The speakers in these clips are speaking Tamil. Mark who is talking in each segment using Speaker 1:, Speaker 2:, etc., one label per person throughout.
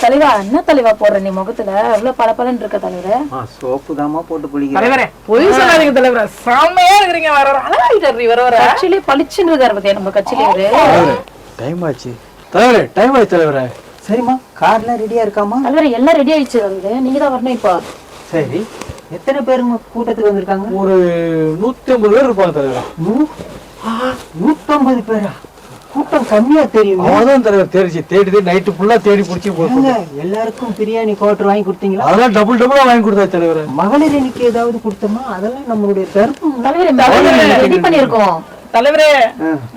Speaker 1: தலைவா என்ன தலைவா போடுற நீ முகத்துல எவ்வளவு பளபளன்னு இருக்க தலைவரே?
Speaker 2: சோப்பு தாமா போட்டு குளிக்கிறேன்
Speaker 3: தலைவரே. பொய் சொல்லாதீங்க தலைவரே, செம்மையா இருக்கிறீங்க. வர
Speaker 1: ஆக்சுவலி பளிச்சுன்னு இருக்காரு பத்தியா நம்ம கட்சியில.
Speaker 4: டைம் ஆச்சு தலைவரே, டைம் ஆச்சு தலைவரே.
Speaker 2: சரிம்மா, கார்லாம் ரெடியா இருக்காமா?
Speaker 1: தலைவரே எல்லாம் ரெடி ஆயிடுச்சு தலைவரே, நீங்க தான் வரணும் இப்போ.
Speaker 2: சரி, எத்தனை பேருங்க கூட்டத்துக்கு வந்திருக்காங்க?
Speaker 4: ஒரு 150 பேர் இருப்பாங்க தலைவரே.
Speaker 2: 150 பேரா? கூட்டம் கம்மியா தெரியும்.
Speaker 4: அவதான் தலைவர் தெரிஞ்சு தேடி நைட்டு ஃபுல்லா தேடி பிடிச்சி
Speaker 2: எல்லாருக்கும் பிரியாணி குவார்டர் வாங்கி கொடுத்தீங்களா?
Speaker 4: அதெல்லாம் டபுளா வாங்கி கொடுத்தா தலைவரே.
Speaker 2: மகளிர் அணிக்கு ஏதாவது கொடுத்தோமா? அதெல்லாம் நம்மளுடைய தர்மம்.
Speaker 1: ரெடி பண்ணிருக்கோம்
Speaker 3: தலைவரே.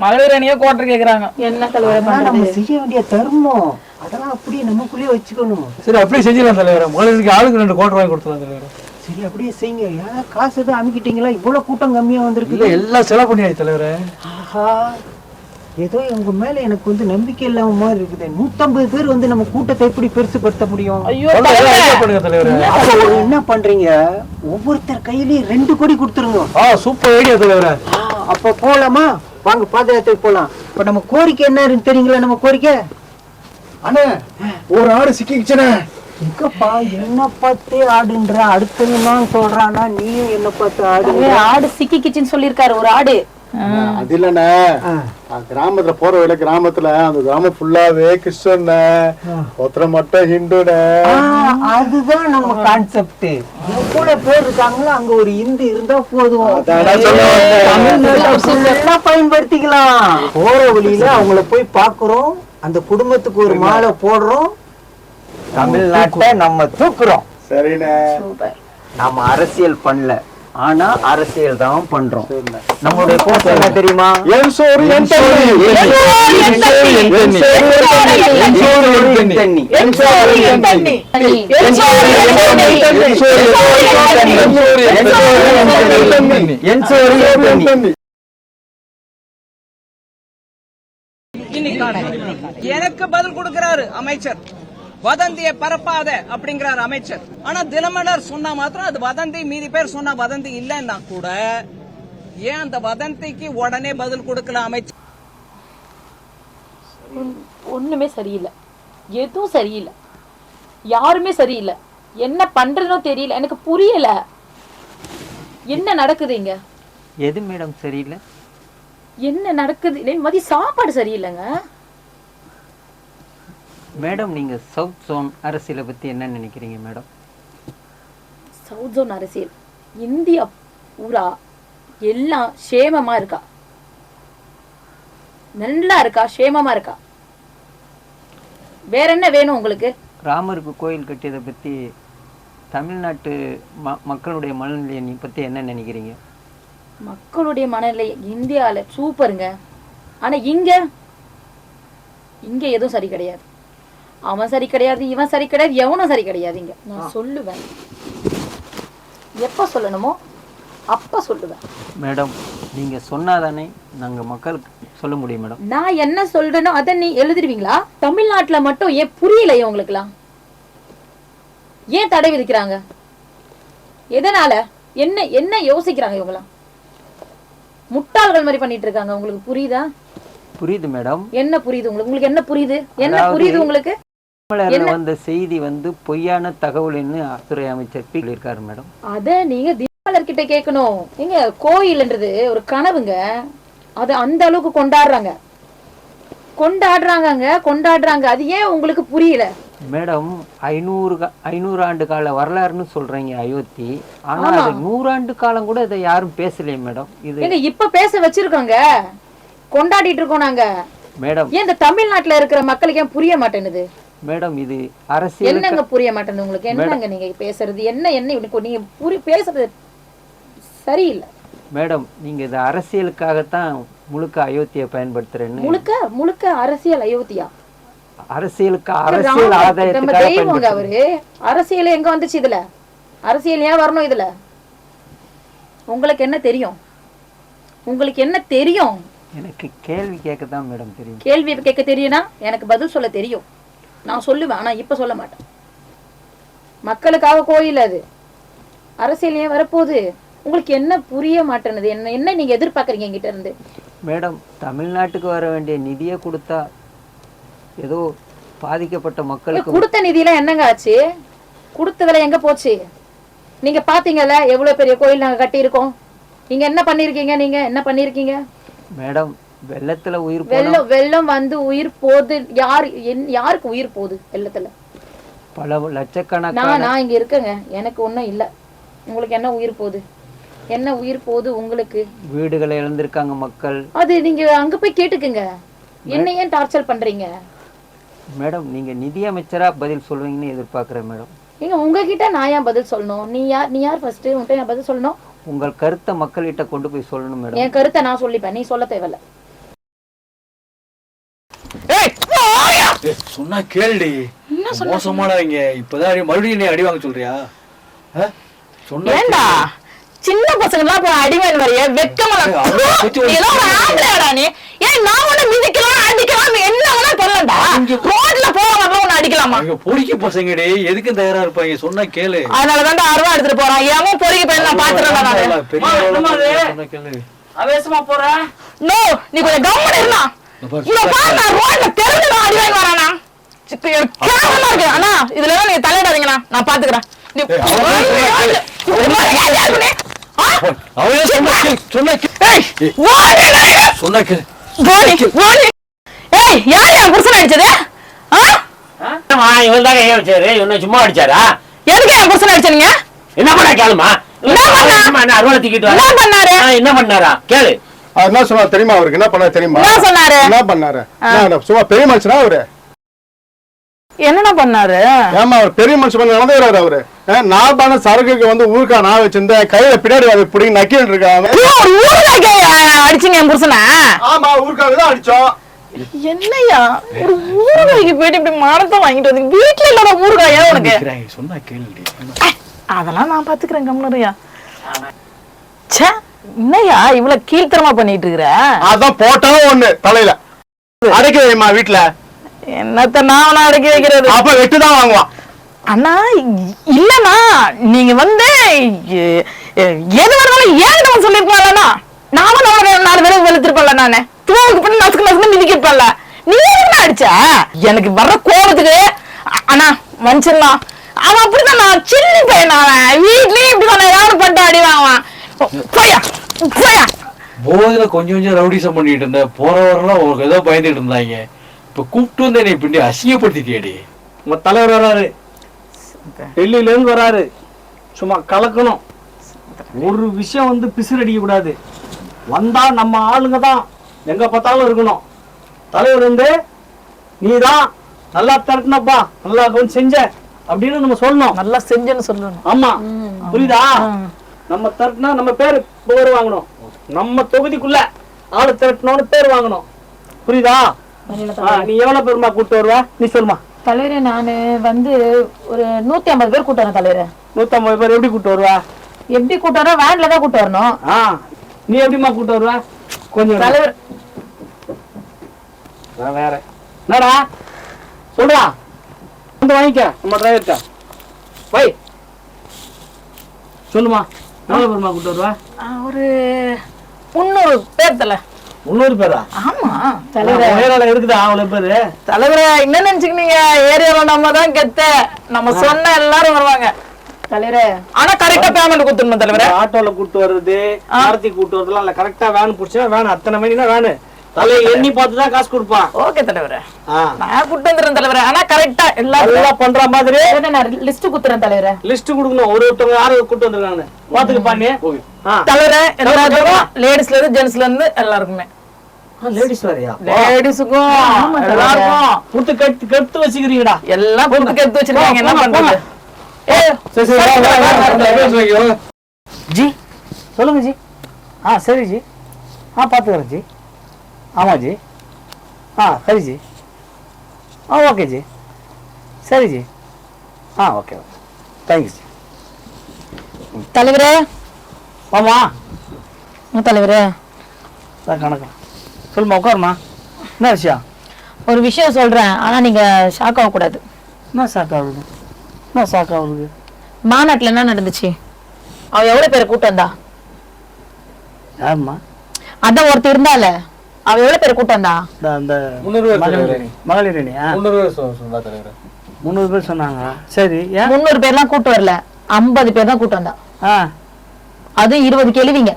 Speaker 3: மகளிர் அணியே குவார்டர் கேக்குறாங்க.
Speaker 1: என்ன தலைவரே
Speaker 2: நம்ம செய்ய வேண்டிய தர்மம், அதெல்லாம் அப்படியே நமக்குள்ளேயே வச்சுக்கணும்.
Speaker 4: சரி, அப்படியே செஞ்சிடலாம் தலைவரே. மகளிருக்கு ஆளுக்கு 2 குவார்டர் வாங்கி கொடுத்துலாம் தலைவரே.
Speaker 2: சரி, அப்படியே செய்யுங்க. ஏன்னா காசு எதுவும் அமுக்கிட்டீங்களா? இவ்வளவு கூட்டம் கம்மியா வந்திருக்கு.
Speaker 4: இல்ல, எல்லாம் செலவு பண்ணியாச்சு தலைவரே.
Speaker 2: ஆஹா, ஏதோ உங்க மேல எனக்கு நம்பிக்கை இல்லாம மாதிரி இருக்குது. 150 பேர் நம்ம கூட்டத்தை எப்படி பெருசுபடுத்த முடியும்?
Speaker 3: ஐயோ
Speaker 4: பண்ணுங்க தலைவரே.
Speaker 2: என்ன பண்றீங்க? ஒவ்வொருத்தர் கையிலயும் 2 கோடி கொடுத்துருங்க.
Speaker 4: சூப்பர் ஐடியா தலைவரே.
Speaker 2: அப்ப போலாமா? வாங்க, பாதயாத்திரை போலாம். இப்ப நம்ம கோரிக்கை என்ன தெரியுங்களா? நம்ம கோரிக்கை,
Speaker 4: அண்ணே ஒரு ஆடு சிக்கிச்சுனே.
Speaker 2: எங்கப்பா என்ன பார்த்து ஆடுன்ற? அடுத்தவன் சொல்றானா, நீயும் என்ன பார்த்து ஆடு?
Speaker 1: ஆடு சிக்கிக்கிச்சுன்னு சொல்லிருக்காரு. ஒரு ஆடு
Speaker 5: அது இல்லண்ணே, கிராமத்துல போற வழியில கிராமத்துல அந்த கிராமம் ஃபுல்லாவே கிறிஸ்டன், ஒருத்தர மட்டும் ஹிந்துனே.
Speaker 2: அதுதான் நம்ம கான்செப்ட். எவ்வளவு பேர் இருக்காங்களோ அங்க ஒரு இந்து இருந்தா போதும். பயன்படுத்திக்கலாம். போற வழியில அவங்கள போய் பாக்குறோம், அந்த குடும்பத்துக்கு ஒரு மாலை போடுறோம், தமிழ்நாட்டை நம்ம தூக்குறோம்.
Speaker 5: சரிண்ணே.
Speaker 2: நம்ம அரசியல் பண்ணல, ஆனா அரசியல் தான் பண்றோம். நம்மளுடைய கோர்ஸ் என்ன தெரியுமா?
Speaker 5: என் சோறு என் தண்ணி,
Speaker 4: என் சோறு என் தண்ணி, என் சோறு என் தண்ணி,
Speaker 5: என் சோறு என் தண்ணி,
Speaker 4: என் சோறு என் தண்ணி.
Speaker 3: எனக்கு பதில் கொடுக்கிறாரு அமைச்சர். வதந்தியை பரப்பாத அப்படிங்கிறார் அமைச்சர். ஆனா தினமலர் சொன்னா மாத்திரம் அது வதந்தி, மீதி பேர் சொன்னா வதந்தி இல்லைன்னா கூட ஏன் அந்த வதந்திக்கு உடனே பதில் கொடுக்கல அமைச்சர்?
Speaker 1: ஒண்ணுமே சரியில்லை, எதுவும் சரியில்லை, யாருமே சரியில்லை. என்ன பண்றதுனோ தெரியல, எனக்கு புரியல என்ன நடக்குது இங்க.
Speaker 2: எது மேடம் சரியில்லை?
Speaker 1: என்ன நடக்குது? மதிய சாப்பாடு சரியில்லைங்க
Speaker 2: மேடம். நீங்க சவுத் ஜோன் அரசியலை பத்தி என்ன நினைக்கிறீங்க மேடம்?
Speaker 1: சவுத் ஜோன் அரசியல் இந்தியா பூரா எல்லாம் சேமமா இருக்கா, நல்லா இருக்கா, சேமமா இருக்கா. வேற என்ன வேணும் உங்களுக்கு?
Speaker 2: ராமருக்கு கோயில் கட்டியதை பத்தி தமிழ்நாட்டு மக்களுடைய மனநிலையை பத்தி என்ன நினைக்கிறீங்க?
Speaker 1: மக்களுடைய மனநிலை இந்தியால சூப்பருங்க. ஆனா இங்க எதுவும் சரி கிடையாது. அவன் சரி கிடையாது, இவன் சரி கிடையாது, எவனும் சரி கிடையாது. இங்க நான் சொல்லுவேன், எப்ப சொல்லணுமோ அப்ப சொல்லுவேன்.
Speaker 2: மேடம், நீங்க சொன்னாதானே நாங்க மக்களுக்கு சொல்ல முடியும் மேடம்.
Speaker 1: நான் என்ன சொல்றேனோ அதை நீ எழுதிருவீங்களா? தமிழ்நாட்டுல மட்டும் ஏன் புரியலையே உங்களுக்குலாம்? ஏன் தடை விதிக்கிறாங்க? எதனால? என்ன என்ன யோசிக்கிறாங்க இவங்களாம்? முட்டாள்கள் மாதிரி பண்ணிட்டு இருக்காங்க. உங்களுக்கு புரியுதா?
Speaker 2: புரியுது மேடம்.
Speaker 1: என்ன புரியுது உங்களுக்கு? உங்களுக்கு என்ன புரியுது? என்ன புரியுது உங்களுக்கு?
Speaker 2: வந்த செய்தி பொய்யான தகவல்னு துறை அமைச்சர் சொல்லியிருக்காரு மேடம். அத
Speaker 1: நீங்க தினமலர் கிட்ட கேட்கணும். நீங்க கோயில்ன்றது ஒரு கனவுங்க, அது அந்த அளவுக்கு கொண்டாடுறாங்க. அது ஏன் உங்களுக்கு புரியல
Speaker 2: மேடம்? 500 ஆண்டு கால வரலாறுன்னு சொல்றீங்க அயோத்தி. ஆனா அது 100 ஆண்டு காலம் கூட இதை யாரும் பேசலையே மேடம். இது
Speaker 1: இப்ப பேச வச்சிருக்கோங்க, கொண்டாடிட்டு இருக்கோம் நாங்க
Speaker 2: மேடம்.
Speaker 1: ஏன் இந்த தமிழ்நாட்டுல இருக்கிற மக்களுக்கு ஏன் புரிய மாட்டேங்குது
Speaker 2: மேடம்? இது அரசியல்
Speaker 1: என்னங்க புரிய மாட்டேங்குது உங்களுக்கு? என்னங்க நீங்க பேசுறது? நீங்க பேசுறது சரியில்லை
Speaker 2: மேடம். நீங்க இது அரசியலுக்காகத்தான் முழுக்க அயோத்தியை பயன்படுத்துறேன்னு.
Speaker 1: முழுக்க அரசியல் அயோத்தியா?
Speaker 2: அரசியலுக்கு அரசியல் ஆதாயத்துக்காக
Speaker 1: அவரு அரசியல் எங்க வந்துச்சு? இதுல அரசியல் ஏன் வரணும்? இதுல உங்களுக்கு என்ன தெரியும்?
Speaker 2: எனக்கு கேள்வி கேட்கத்தான் மேடம் தெரியும்.
Speaker 1: கேள்வி கேட்க தெரியும்னா எனக்கு பதில் சொல்ல தெரியும். நான் சொல்லுவேன், ஆனா இப்ப சொல்ல மாட்டேன். மக்களுக்காக கோயில், அது அரசியல் ஏன் வரப்போகுது? உங்களுக்கு என்ன புரிய மாட்டேனுது? என்ன நீங்க எதிர்பார்க்கறீங்க என்கிட்ட இருந்து?
Speaker 2: மேடம், தமிழ்நாட்டுக்கு வர வேண்டிய நிதியை கொடுத்தா ஏதோ பாதிக்கப்பட்ட மக்களுக்கு
Speaker 1: கொடுத்த நிதியெல்லாம் என்னங்க ஆச்சு? கொடுத்ததுல எங்க போச்சு? நீங்க பாத்தீங்கல்ல எவ்வளவு பெரிய கோயில் நாங்க கட்டி இருக்கோம். நீங்க என்ன பண்ணிருக்கீங்க?
Speaker 2: மேடம், வெள்ளத்துல உயிர்
Speaker 1: வெள்ளம் வந்து உயிர் போகுது. யாருக்கு உயிர் போகுது வெள்ளத்துல?
Speaker 2: பல லட்சக்கணக்கான.
Speaker 1: நான் இங்க இருக்கேங்க, எனக்கு ஒண்ணும் இல்ல. உங்களுக்கு என்ன உயிர் போகுது? என்ன உயிர் போகுது உங்களுக்கு?
Speaker 2: வீடுகளை இழந்திருக்காங்க மக்கள்.
Speaker 1: அது நீங்க அங்க போய் கேட்டுக்குங்க. என்ன ஏன் டார்ச்சர் பண்றீங்க?
Speaker 2: மேடம், நீங்க நிதி அமைச்சரா பதில் சொல்வீங்கன்னு எதிர்பார்க்கிறேன் மேடம்.
Speaker 1: நீங்க உங்ககிட்ட நான் ஏன் பதில் சொல்லணும்? நீ யார் ஃபர்ஸ்ட்? உன்கிட்ட நான் பதில் சொல்லணும்.
Speaker 2: உங்கள் கருத்தை மக்கள்கிட்ட கொண்டு போய் சொல்லணும் மேடம்.
Speaker 1: என் கருத்தை நான் சொல்லிப்பேன், நீ சொல்ல தேவையில்ல.
Speaker 6: சொன்னா கேளுடி. மோசமானவங்க இப்பதான் மறுபடியும் நீ அடி வாங்க சொல்றியா?
Speaker 7: ஏண்டா சின்ன பசங்க எல்லாம் போய் அடிமையில் வரைய வெக்கமா நீ? ஏன் நான் ஒண்ணு மிதிக்கலாம் அடிக்கலாம் என்ன வேணா சொல்லண்டா? ரோட்ல போறவங்க ஒண்ணு அடிக்கலாமா?
Speaker 6: பொறிக்க பசங்கடி எதுக்கும் தயாரா இருப்பாங்க. சொன்னா கேளு.
Speaker 7: அதனாலதான் அருவா எடுத்துட்டு போறான். ஏன் பொறிக்க பையன் நான் பாத்துறேன்.
Speaker 3: அவேசமா போற?
Speaker 7: நோ, நீ கொஞ்சம் கவனம் இருந்தா ரோட்ல தெரிஞ்சு அடி வாங்கி வரானா? கேவலமா இருக்கு அண்ணா. இதுல எல்லாம் நீங்க தலையிடாதீங்கண்ணா, நான் பாத்துக்கிறேன்.
Speaker 4: சும்மா அடிச்சாரா?
Speaker 7: எதுக்கு என் புருஷன் அடிச்சீங்க?
Speaker 4: என்ன பண்ண கேளுமா? அறுவலை தூக்கிட்டு என்ன பண்ணாரா கேளு.
Speaker 5: என்ன சொன்னா தெரியுமா? அவருக்கு என்ன பண்ண தெரியுமா? என்ன பண்ணாரு? சும்மா பெரிய மனுஷனா அவரு?
Speaker 7: என்ன பண்ணாரு?
Speaker 5: ஏமா அவர் பெரிய மனுஷன் பண்ண நடந்துறாரு அவரு. நான் சரக்குக்கு வந்து ஊருக்கா நான் வச்சிருந்தேன். கையில பின்னாடி அது இப்படி நக்கிட்டு இருக்காங்க.
Speaker 7: அடிச்சீங்க என் புருஷனா?
Speaker 5: ஆமா, ஊருக்காக தான் அடிச்சோம்.
Speaker 7: என்னையா ஒரு ஊறுகாய்க்கு போயிட்டு இப்படி மானத்தை வாங்கிட்டு வந்து வீட்டுல இல்ல ஊறுகாயா உனக்கு?
Speaker 6: சொன்னா கேளுடி.
Speaker 7: அதெல்லாம் நான் பாத்துக்கிறேன் கம்னரையா. என்னையா இவ்வளவு கீழ்த்தரமா பண்ணிட்டு இருக்கிற?
Speaker 5: அதான் போட்டாலும் ஒண்ணு தலையில அடைக்க வைமா வீட்டுல.
Speaker 7: என்னத்த நான் அடக்கி வைக்கிறது?
Speaker 5: அப்ப வெட்டுதான் வாங்குவான்.
Speaker 7: அண்ணா இல்லண்ணா, நீங்க வந்து எது வரனாலும் ஏன் சொல்லிருப்பாங்கண்ணா. நானும் 4 பேரும் வெளுத்திருப்பேன்ல. நானு தூக்கு பண்ணி நசுக்கு நசுக்கு மிதிக்கிருப்பேன்ல. நீ என்ன அடிச்ச? எனக்கு வர்ற கோபத்துக்கு அண்ணா மனுஷன்லாம் அவன் அப்படிதான். நான் சின்ன பையன், அவன் வீட்லயும் இப்படிதான் ஏதாவது பண்ணிட்டு அடி வாங்குவான். போயா போயா.
Speaker 6: போதுல கொஞ்சம் ரவுடிசம் பண்ணிட்டு இருந்த போறவரெல்லாம் உங்களுக்கு ஏதோ பயந்துட்டு இருந்தாங்க. இப்ப கூப்பிட்டு வந்து என்னை பின்னாடி அசிங்கப்படுத்திட்டேடி.
Speaker 3: உங்க தலைவர் வராரு, டெல்லியில இருந்து வராரு. சும்மா கலக்கணும். ஒரு விஷயம் வந்து பிசிறு அடிக்க கூடாது. வந்தா நம்ம ஆளுங்க தான் எங்க பார்த்தாலும் இருக்கணும். தலைவர் வந்து நீதான் நல்லா திறக்கணப்பா, நல்லா செஞ்ச அப்படின்னு நம்ம சொல்லணும்.
Speaker 7: நல்லா செஞ்சேன்னு சொல்லணும்.
Speaker 3: ஆமா, புரியுதா? நம்ம திரட்டினா நம்ம பேர் வாங்கணும். நம்ம தொகுதிக்குள்ள ஆளு திரட்டணும்னு பேர் வாங்கணும். புரியுதா? நீ எவ்வளவு பேருமா கூட்டு வருவ? நீ சொல்லுமா.
Speaker 1: தலைவரே, நானு வந்து ஒரு 150 பேர் கூட்டு வரேன் தலைவரே.
Speaker 3: 150 பேர் எப்படி கூட்டு வருவா?
Speaker 1: எப்படி கூட்டு வரேன்? வேன்ல தான் கூட்டு வரணும்.
Speaker 3: நீ எப்படிமா கூட்டு வருவ? கொஞ்சம்
Speaker 1: தலைவர்
Speaker 3: வேற என்னடா சொல்றா? வந்து வாங்கிக்க நம்ம டிரைவர்கிட்ட. வை சொல்லுமா, எவ்வளவு பேருமா கூட்டு வருவா?
Speaker 7: ஒரு 300 பேர் தல.
Speaker 3: 300 பேரா?
Speaker 7: ஆமா
Speaker 3: தலைவரே. இருக்குதா அவ்வளவு பேரு?
Speaker 7: தலைவரே என்ன நினைச்சுக்கினீங்க? ஏரியால நம்ம தான் கெத்த. நம்ம சொன்ன எல்லாரும் வருவாங்க தலைவரே. ஆனா கரெக்டா பேமெண்ட் கொடுத்துடணும் தலைவரே.
Speaker 3: ஆட்டோல கூட்டு வர்றது, ஆரத்தி கூட்டு வரதுலாம் இல்ல. கரெக்டா வேன் புடிச்சா வேன் அத்தனை மணினா வேனு தலை எண்ணி பார்த்துதான் காசு கொடுப்பான்.
Speaker 7: ஓகே தலைவரே, நான் கூட்டு வந்துடுறேன் தலைவரே. ஆனா கரெக்டா எல்லாம்
Speaker 3: பண்ற மாதிரி
Speaker 1: நான் லிஸ்ட் குத்துறேன் தலைவரே.
Speaker 3: லிஸ்ட் கொடுக்கணும். ஒருத்தவங்க யாரு கூட்டு வந்துருக்காங்க பாத்துக்கு பாண்ணி
Speaker 7: தலைவரே. எல்லாருக்கும் லேடிஸ்ல இருந்து ஜென்ஸ்ல இருந்து எல்லாருக்குமே.
Speaker 3: லேடிஸ் வேறையா?
Speaker 7: லேடிஸுக்கும் எல்லாருக்கும்
Speaker 3: புட்டு கெடுத்து வச்சுக்கிறீங்கடா.
Speaker 7: எல்லாம் புட்டு கெடுத்து வச்சிருக்காங்க. என்ன பண்றது?
Speaker 3: ஜி சொல்லுங்க ஜி. சரி ஜி. பாத்துக்கிறேன் ஜி. ஆமா ஜி. சரி ஜி. Okay G. சரி ஜி. Okay thank you G.
Speaker 1: தலைவரே
Speaker 3: ஆமா
Speaker 1: தலைவரே,
Speaker 3: கணக்கம் சொல்லுமா. உட்காருமா. என்ன விஷயம்?
Speaker 1: ஒரு விஷயம் சொல்றேன், ஆனா நீங்க ஷாக் ஆக கூடாது.
Speaker 3: என்ன ஷாக் ஆகுது? என்ன ஷாக் ஆகுது?
Speaker 1: மாநாட்டுல என்ன நடந்துச்சு? அவ எவ்வளவு பேரை கூட்டு வந்தா?
Speaker 3: யாருமா?
Speaker 1: அதான் ஒருத்தர் இருந்தால
Speaker 7: அவ எவ்வளவு பேர் கூட்டம் வந்தா?
Speaker 2: அந்த
Speaker 6: 300 பேர் தலைவரே.
Speaker 2: மகளிர் அணியா
Speaker 6: 300 பேர் சொன்னா தலைவரே.
Speaker 2: 300 பேர் சொன்னாங்க. சரி, ஏன்
Speaker 7: 300 பேர்லாம் கூட்டம் வரல, 50 பேர் தான் கூட்டம் வந்தா. அது 20 கேள்விங்க.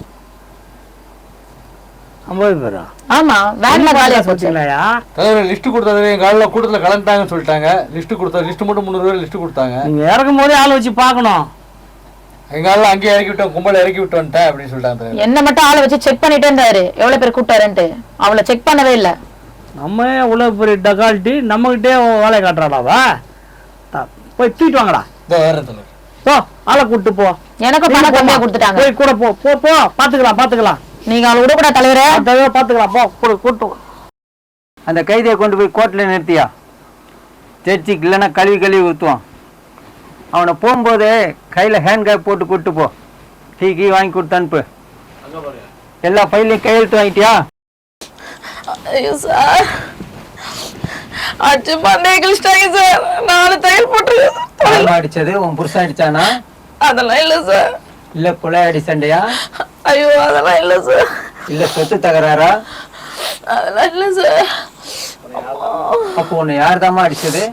Speaker 2: 50 பேரா?
Speaker 7: ஆமா, வேன்ல காலியா போச்சு.
Speaker 2: போச்சுங்களாயா?
Speaker 6: தலைவரே லிஸ்ட் கொடுத்தது எங்க ஆளுல கூட்டத்துல கலந்துட்டாங்கன்னு சொல்லிட்டாங்க. லிஸ்ட் மட்டும் 300 பேர் லிஸ்ட் கொடுத்தாங்க.
Speaker 2: நீங்க இறக்கும் போதே ஆள் வச்சு பார்க்கணும்.
Speaker 6: எங்க ஆளுல அங்கேயே இறக்கி விட்டோம், கும்பல இறக்கி விட்டு வந்துட்டேன் அப்படின்னு சொல்லிட்டாங்க தலைவரே.
Speaker 7: என்ன மட்டும் ஆளை வச்சு செக் பண்ணிட்டே இருந்தாரு எவ்வளவு பேர் கூட்டாருன்ட்டு. அவளை செக் பண்ணவே இல்ல.
Speaker 2: நம்ம இவ்வளவு பெரிய டகால்ட்டி நம்ம கிட்டே வேலையை காட்டுறாடாவா? போய் தூக்கிட்டு வாங்கடா.
Speaker 6: இதோ வேற தலைவர்.
Speaker 2: போ, ஆளை கூட்டு போ.
Speaker 7: எனக்கும் பணம் கம்மியா கொடுத்துட்டாங்க.
Speaker 2: போய் கூட போ போ போ, பாத்துக்கலாம்.
Speaker 7: நீங்க அவளை விடக்கூடாது தலைவரே.
Speaker 2: பாத்துக்கலாம், போ கூட்டு. அந்த கைதியை கொண்டு போய் கோர்ட்ல நிறுத்தியா? ஜட்ஜிக்கு இல்லைன்னா கழுவி ஊற்றுவான். அவனை போகும்போது கையில ஹேண்ட் கேப் போட்டு கூட்டு போ. டீ வாங்கி கொடுத்து அனுப்பு. எல்லா ஃபைலையும் கையெழுத்து வாங்கிட்டியா?
Speaker 7: ஐயோ சார், அச்சு பண்ணே கிழிச்சிட்டாங்க சார். 4 தையல் போட்டுருக்கேன்.
Speaker 2: அடிச்சது உன் புருஷன் அடிச்சானா?
Speaker 7: அதெல்லாம் இல்ல சார்.
Speaker 2: இல்ல கொலை அடி சண்டையா?
Speaker 7: ஐயோ அதெல்லாம் இல்ல சார்.
Speaker 2: இல்ல சொத்து தகராறா?
Speaker 7: அதெல்லாம் இல்ல சார்.
Speaker 2: அப்போ உன்னை யார்தாம்மா அடிச்சது?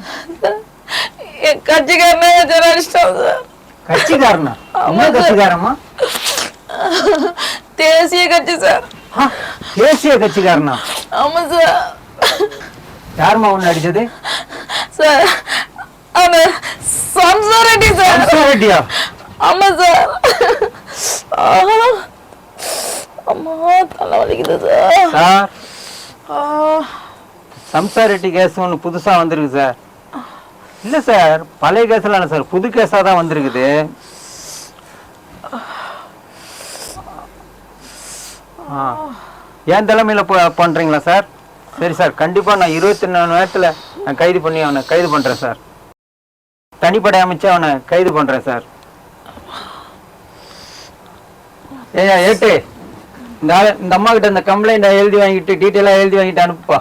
Speaker 7: என் கட்சிக்காரனே சார் அடிச்சிட்டான் சார்.
Speaker 2: கட்சிக்காரனா? என்ன கட்சிக்காரம்மா?
Speaker 7: தேசிய கட்சி சார்.
Speaker 2: தேசிய கட்சிக்காரனா?
Speaker 7: ஆமா சார்.
Speaker 2: யாருமா உன்னை அடிச்சது?
Speaker 7: சார் அவன் சம்சார் ரெட்டி சார்.
Speaker 2: ரெட்டியா?
Speaker 7: ஆமா சார். அம்மா தலை வலிக்குது சார்.
Speaker 2: சார், சம்சார் ரெட்டி கேஸ் ஒன்று புதுசா வந்திருக்கு சார். இல்ல சார், பழைய கேஸ்ல இல்ல சார், புது கேஸா தான் வந்திருக்குது. என் தலைமையில பண்றீங்களா சார்? சரி சார், கண்டிப்பா நான் 24 நேரத்துல நான் கைது பண்ணி அவனை கைது பண்றேன் சார். தனிப்படை அமைச்சு அவனை கைது பண்றேன் சார். ஏட்டு, இந்த அம்மா கிட்ட இந்த கம்ப்ளைண்ட் எழுதி வாங்கிட்டு டீட்டெயிலா எழுதி வாங்கிட்டு அனுப்புப்பா.